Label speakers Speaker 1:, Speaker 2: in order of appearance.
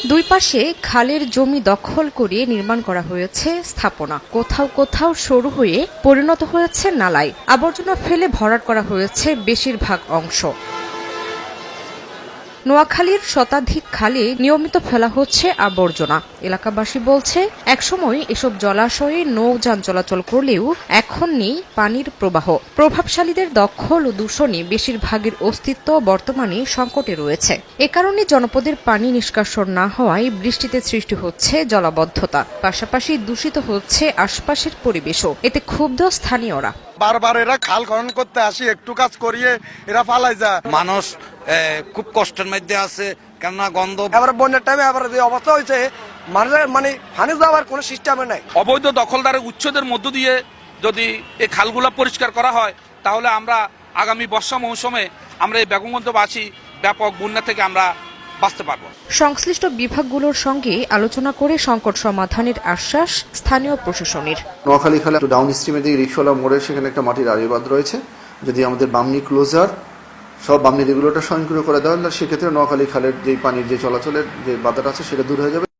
Speaker 1: দুই পাশে খালের জমি দখল করে নির্মাণ করা হয়েছে স্থাপনা। কোথাও কোথাও সরু হয়ে পরিণত হয়েছে নালায়। আবর্জনা ফেলে ভরাট করা হয়েছে বেশিরভাগ অংশ। নোয়াখালীর শতাধিক খালে নিয়মিত ফেলা হচ্ছে আবর্জনা। এলাকাবাসী বলছে, একসময় এসব জলাশয়ে নৌযান চলাচল করলেও এখন নেই পানির প্রবাহ। প্রভাবশালীদের দখল ও দূষণে বেশিরভাগের অস্তিত্ব বর্তমানে সংকটে রয়েছে। এ কারণে জনপদের পানি নিষ্কাশন না হওয়ায় বৃষ্টিতে সৃষ্টি হচ্ছে জলাবদ্ধতা। পাশাপাশি দূষিত হচ্ছে আশপাশের পরিবেশও। এতে ক্ষুব্ধ স্থানীয়রা।
Speaker 2: বারবার এরা খাল খনন করতে আসি, একটু কাজ করিয়ে এরা ফালাই যায়।
Speaker 3: মানুষ খুব কষ্টের মধ্যে আছে, কেননা গন্ধ।
Speaker 2: এবার বন্যার টাইমে আবার যে অবস্থা হয়েছে, মানে পানি যাওয়ার কোনো সিস্টেমে নাই।
Speaker 4: অবৈধ দখলদারের উচ্ছেদের মধ্য দিয়ে যদি এই খালগুলা পরিষ্কার করা হয়, তাহলে আমরা আগামী বর্ষা মৌসুমে আমরা এই বেগমগঞ্জবাসী ব্যাপক বন্যা থেকে আমরা বাঁচতে পারবো।
Speaker 1: সংশ্লিষ্ট বিভাগগুলোর সঙ্গে আলোচনা করে সংকট সমাধানের আশ্বাস স্থানীয় প্রশাসনের।
Speaker 5: নোয়াখালী খালে ডাউন স্ট্রিমের দিকে রিক্সওয়ালা মোড়ে সেখানে একটা মাটির আড়িবাঁধ রয়েছে। যদি আমাদের বামনি ক্লোজার সব বামনি রেগুলেটর স্বয়ংক্রিয় করে দেওয়া হয়, সেক্ষেত্রে নোয়াখালী খালের যে পানির যে চলাচলের যে বাধাটা আছে সেটা দূর হয়ে যাবে।